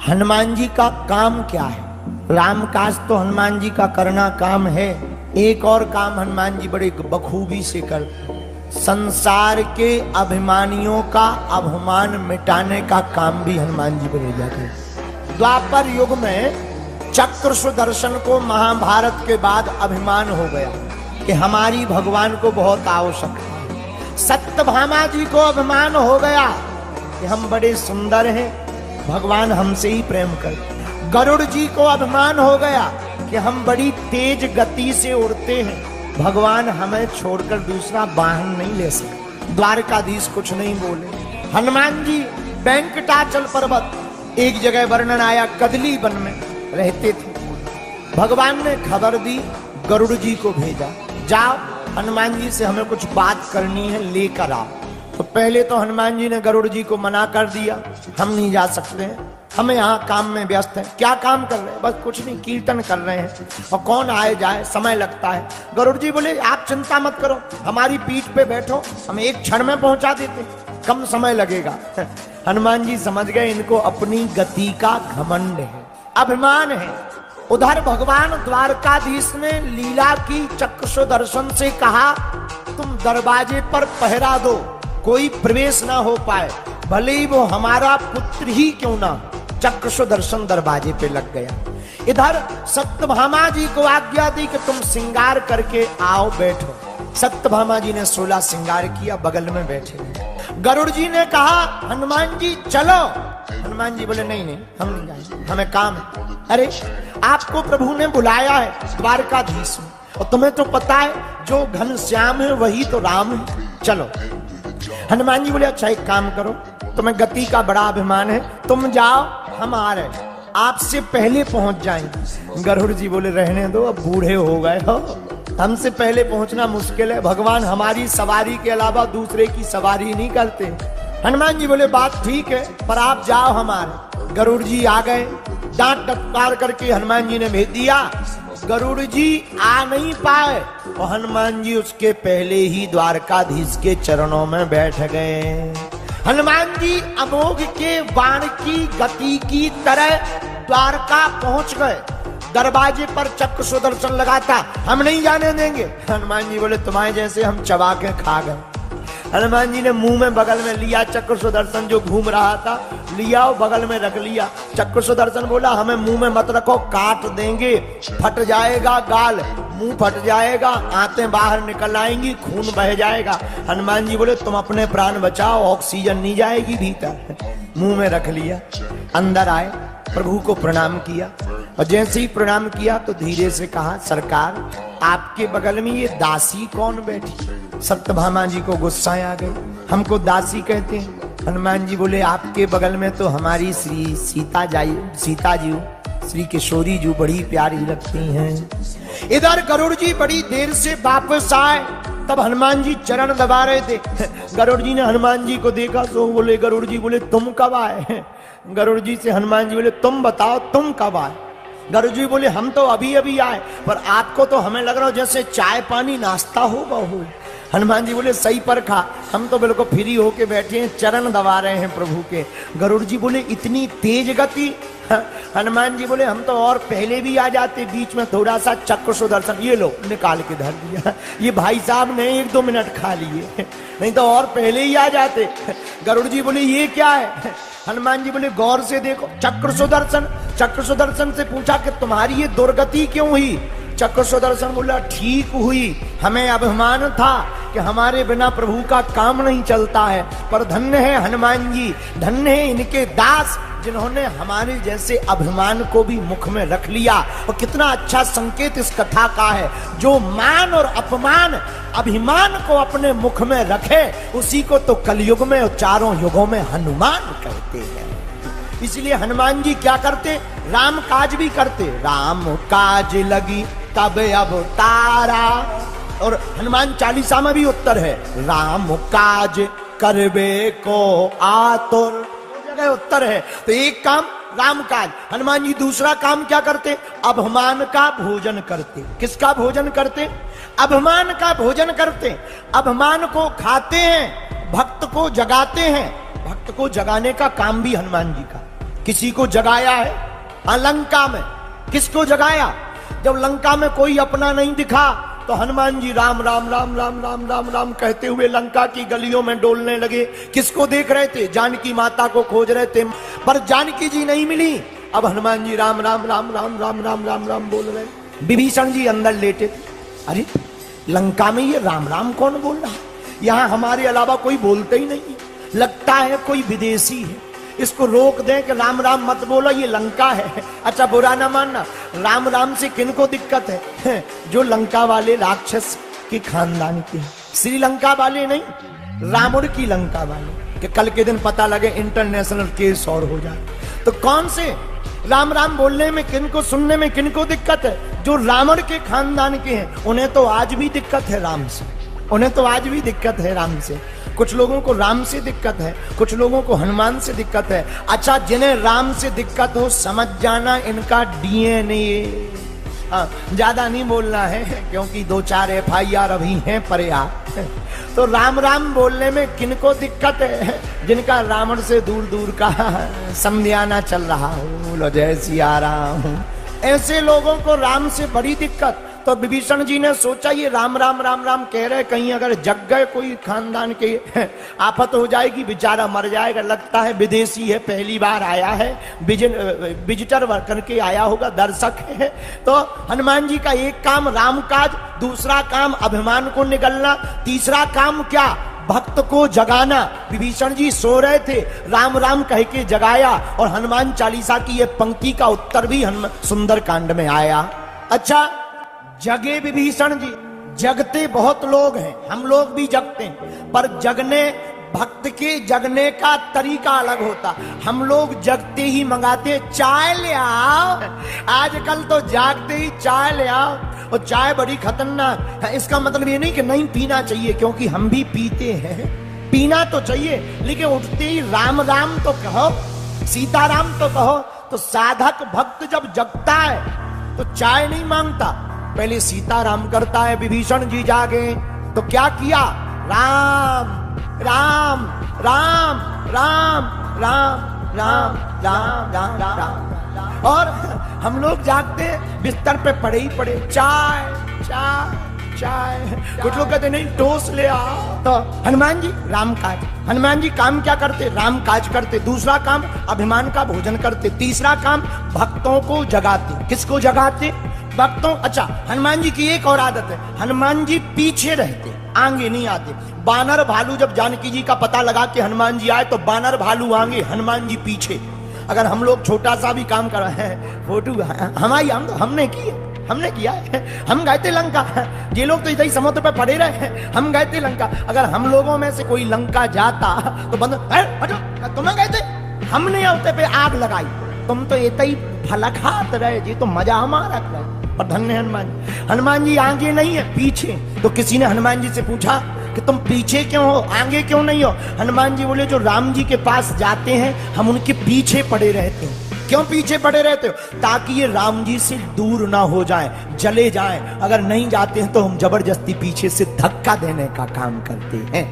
हनुमान जी का काम क्या है? राम काज तो हनुमान जी का करना काम है। एक और काम हनुमान जी बड़े बखूबी से करते, संसार के अभिमानियों का अभिमान मिटाने का काम भी हनुमान जी बने जाते हैं। द्वापर युग में चक्र सुदर्शन को महाभारत के बाद अभिमान हो गया कि हमारी भगवान को बहुत आवश्यकता है। सत्यभामा जी को अभिमान हो गया कि हम बड़े सुंदर हैं, भगवान हमसे ही प्रेम करते। गरुड़ जी को अभिमान हो गया कि हम बड़ी तेज गति से उड़ते हैं, भगवान हमें छोड़कर दूसरा वाहन नहीं ले सकते। द्वारकाधीश कुछ नहीं बोले। हनुमान जी वेंकटाचल पर्वत, एक जगह वर्णन आया कदली वन में रहते थे। भगवान ने खबर दी, गरुड़ जी को भेजा, जाओ हनुमान जी से हमें कुछ बात करनी है, लेकर आओ। तो पहले तो हनुमान जी ने गरुड़ जी को मना कर दिया, हम नहीं जा सकते हैं, हमें यहाँ काम में व्यस्त है। क्या काम कर रहे हैं? बस कुछ नहीं, कीर्तन कर रहे हैं, और कौन आए जाए, समय लगता है। गरुड़ जी बोले आप चिंता मत करो, हमारी पीठ पे बैठो, हम एक क्षण में पहुंचा देते, कम समय लगेगा। हनुमान जी समझ गए इनको अपनी गति का घमंड है, अभिमान है। उधर भगवान द्वारकाधीश ने लीला की, चक्र सुदर्शन से कहा तुम दरवाजे पर पहरा दो, कोई प्रवेश ना हो पाए, भले ही वो हमारा पुत्र ही क्यों ना। चक्र सुदर्शन दरवाजे पे लग गया। इधर सत्यभामा जी को आज्ञा दी कि तुम श्रृंगार करके आओ, बैठो। सत्यभामा जी ने 16 श्रृंगार किया, बगल में बैठे। गरुड़ जी ने कहा हनुमान जी चलो। हनुमान जी बोले नहीं नहीं, हम नहीं जाएंगे, हमें काम है। अरे आपको प्रभु ने बुलाया है द्वारकाधीश में, और तुम्हें तो पता है जो घनश्याम है वही तो राम है, चलो। हनुमान जी बोले अच्छा एक काम करो, तुम्हें गति का बड़ा अभिमान है, तुम जाओ, हम आ रहे, आपसे पहले पहुंच जाएंगे। गरुड़ जी बोले रहने दो, अब बूढ़े हो गए हो, हमसे पहले पहुंचना मुश्किल है, भगवान हमारी सवारी के अलावा दूसरे की सवारी नहीं करते। हनुमान जी बोले बात ठीक है, पर आप जाओ हमारे। गरुड़ जी आ गए, डांट डटकार करके हनुमान जी ने भेज दिया। गरुड़ जी आ नहीं पाए, और हनुमान जी उसके पहले ही द्वारकाधीश के चरणों में बैठ गए। हनुमान जी अमोघ के बाण की गति की तरह द्वारका पहुंच गए। दरवाजे पर चक्र सुदर्शन लगा था, हम नहीं जाने देंगे। हनुमान जी बोले तुम्हारे जैसे हम चबा के खा गए। हनुमान जी ने मुंह में बगल में लिया चक्र सुदर्शन जो घूम रहा था, लिया बगल में रख लिया। चक्र सुदर्शन बोला हमें मुंह में मत रखो, काट देंगे, फट जाएगा गाल, मुंह फट जाएगा, आंतें बाहर निकल आएंगी, खून बह जाएगा। हनुमान जी बोले तुम अपने प्राण बचाओ, ऑक्सीजन नहीं जाएगी भीतर। मुंह में रख लिया, अंदर आए, प्रभु को प्रणाम किया, और जैसे ही प्रणाम किया तो धीरे से कहा सरकार आपके बगल में ये दासी कौन बैठी? सत्यभामा जी को गुस्सा आ गई, हमको दासी कहते हैं। हनुमान जी बोले आपके बगल में तो हमारी श्री सीता जी श्री किशोरी जी बड़ी प्यारी लगती हैं। इधर गरुड़ जी बड़ी देर से वापस आए, तब हनुमान जी चरण दबा रहे थे। गरुड़ जी ने हनुमान जी को देखा तो बोले, गरुड़ जी बोले तुम कब आए? गरुड़ जी से हनुमान जी बोले तुम बताओ तुम कब आए? गरुड़ जी बोले हम तो अभी अभी आए, पर आपको तो हमें लग रहा हो जैसे चाय पानी नाश्ता होगा हो। हनुमान जी बोले सही पर खा, हम तो बिल्कुल फ्री होके बैठे हैं, चरण दबा रहे हैं प्रभु के। गरुड़ जी बोले इतनी तेज गति? हनुमान जी बोले हम तो और पहले भी आ जाते, बीच में थोड़ा सा चक्र सुदर्शन ये लो निकाल के धर दिया, ये भाई साहब ने 1-2 मिनट खा लिए, नहीं तो और पहले ही आ जाते। गरुड़ जी बोले ये क्या है? हनुमान जी बोले गौर से देखो, चक्र सुदर्शन। चक्र सुदर्शन से पूछा कि तुम्हारी ये दुर्गति क्यों हुई? चक्र सुदर्शन बोला ठीक हुई, हमें अभिमान था कि हमारे बिना प्रभु का काम नहीं चलता है, पर धन्य है हनुमान जी, धन्य है इनके दास जिन्होंने हमारे जैसे अभिमान को भी मुख में रख लिया। और कितना अच्छा संकेत इस कथा का है, जो मान और अपमान अभिमान को अपने मुख में रखे उसी को तो कलयुग में और चारों युगों में हनुमान कहते हैं। इसलिए हनुमान जी क्या करते? राम काज भी करते। राम काज लगी तब अवतारा, और हनुमान चालीसा में भी उत्तर है राम काज करबे को आतुर, जगह उत्तर है। तो एक काम राम काज, हनुमान जी दूसरा काम क्या करते? अभिमान का भोजन करते। किसका भोजन करते? अभिमान का भोजन करते। अभिमान को खाते हैं, भक्त को जगाते हैं। भक्त को जगाने का काम भी हनुमान जी का। किसी को जगाया है? लंका में किसको जगाया? जब लंका में कोई अपना नहीं दिखा तो हनुमान जी राम राम राम राम राम राम राम कहते हुए लंका की गलियों में डोलने लगे। किसको देख रहे थे? जानकी माता को खोज रहे थे, पर जानकी जी नहीं मिली। अब हनुमान जी राम राम राम राम राम राम राम राम बोल रहे। विभीषण जी अंदर लेटे थे। अरे लंका में ये राम राम कौन बोल रहा है? यहां हमारे अलावा कोई बोलते ही नहीं है, लगता है कोई विदेशी है, इसको रोक दें कि राम राम मत बोलो, ये लंका है। अच्छा बुरा ना मानना, राम राम से किनको दिक्कत है? जो लंका वाले राक्षस के खानदान के हैं, श्रीलंका वाले नहीं, रावण की लंका वाले, कि कल के दिन पता लगे इंटरनेशनल केस और हो जाए। तो कौन से राम राम बोलने में किनको, सुनने में किनको दिक्कत है? जो रावण के खानदान के हैं, उन्हें तो आज भी दिक्कत है राम से, उन्हें तो आज भी दिक्कत है राम से। कुछ लोगों को राम से दिक्कत है, कुछ लोगों को हनुमान से दिक्कत है। अच्छा जिन्हें राम से दिक्कत हो, समझ जाना इनका डीएनए। ज्यादा नहीं बोलना है क्योंकि 2-4 FIR अभी हैं पर्याप्त। तो राम राम बोलने में किनको दिक्कत है? जिनका रावण से दूर दूर का समझाना चल रहा हो, बोलो जय सिया राम। ऐसे लोगों को राम से बड़ी दिक्कत। तो विभीषण जी ने सोचा ये राम राम राम राम कह रहे, कहीं अगर जग गए कोई खानदान के आफत हो जाएगी, बेचारा मर जाएगा। लगता है विदेशी है, पहली बार आया है, विजिटर करके आया होगा, दर्शक है। तो हनुमान जी का एक काम राम काज, दूसरा काम अभिमान को निगलना, तीसरा काम क्या? भक्त को जगाना। विभीषण जी सो रहे थे, राम राम कह के जगाया। और हनुमान चालीसा की ये पंक्ति का उत्तर भी सुंदर कांड में आया। अच्छा जगे विभीषण जी, जगते बहुत लोग हैं, हम लोग भी जगते हैं, पर जगने, भक्त के जगने का तरीका अलग होता। हम लोग जगते ही मंगाते चाय ले आओ, आजकल तो जागते ही चाय ले आओ। और चाय बड़ी खतरनाक है। इसका मतलब ये नहीं कि नहीं पीना चाहिए, क्योंकि हम भी पीते हैं, पीना तो चाहिए, लेकिन उठते ही राम राम तो कहो, सीताराम तो कहो। तो साधक भक्त जब जगता है तो चाय नहीं मांगता, पहले सीताराम करता है। विभीषण जी जागे तो क्या किया? राम राम राम राम राम राम राम राम राम। और हम लोग जागते बिस्तर पे पड़े ही पड़े, चाय चाय चाय। कुछ लोग कहते नहीं टोस्ट ले आओ। तो हनुमान जी राम काज, हनुमान जी काम क्या करते? राम काज करते। दूसरा काम अभिमान का भोजन करते। तीसरा काम भक्तों को जगाते। किसको जगाते? भक्तों। अच्छा हनुमान जी की एक और आदत है, हनुमान जी पीछे रहते, आगे नहीं आते। बानर भालू जब जानकी जी का पता लगा कि हनुमान जी आए तो बानर भालू आगे, हनुमान जी पीछे। अगर हम लोग छोटा सा भी काम कर रहे हैं, फोटो हमारी हमने की है, हमने किया है, हम गए थे लंका। ये लोग तो इधर ही समुद्र पे पड़े रहे, हम गए थे लंका। अगर हम लोगों में से कोई लंका जाता तो बंद, तुम्हें गए थे, हमने अवते पे आग लगाई, तुम तो इतना ही फलक हाथ रहे जी, तो मजा हमारा रहे। पर धन्य हनुमान जी आगे नहीं है, पीछे। तो किसी ने हनुमान जी से पूछा कि तुम पीछे क्यों हो, आगे क्यों नहीं हो? हनुमान जी बोले जो राम जी के पास जाते हैं हम उनके पीछे पड़े रहते हैं। क्यों पीछे पड़े रहते हो? ताकि ये राम जी से दूर ना हो जाए, जले जाए। अगर नहीं जाते हैं तो हम जबरदस्ती पीछे से धक्का देने का काम करते हैं।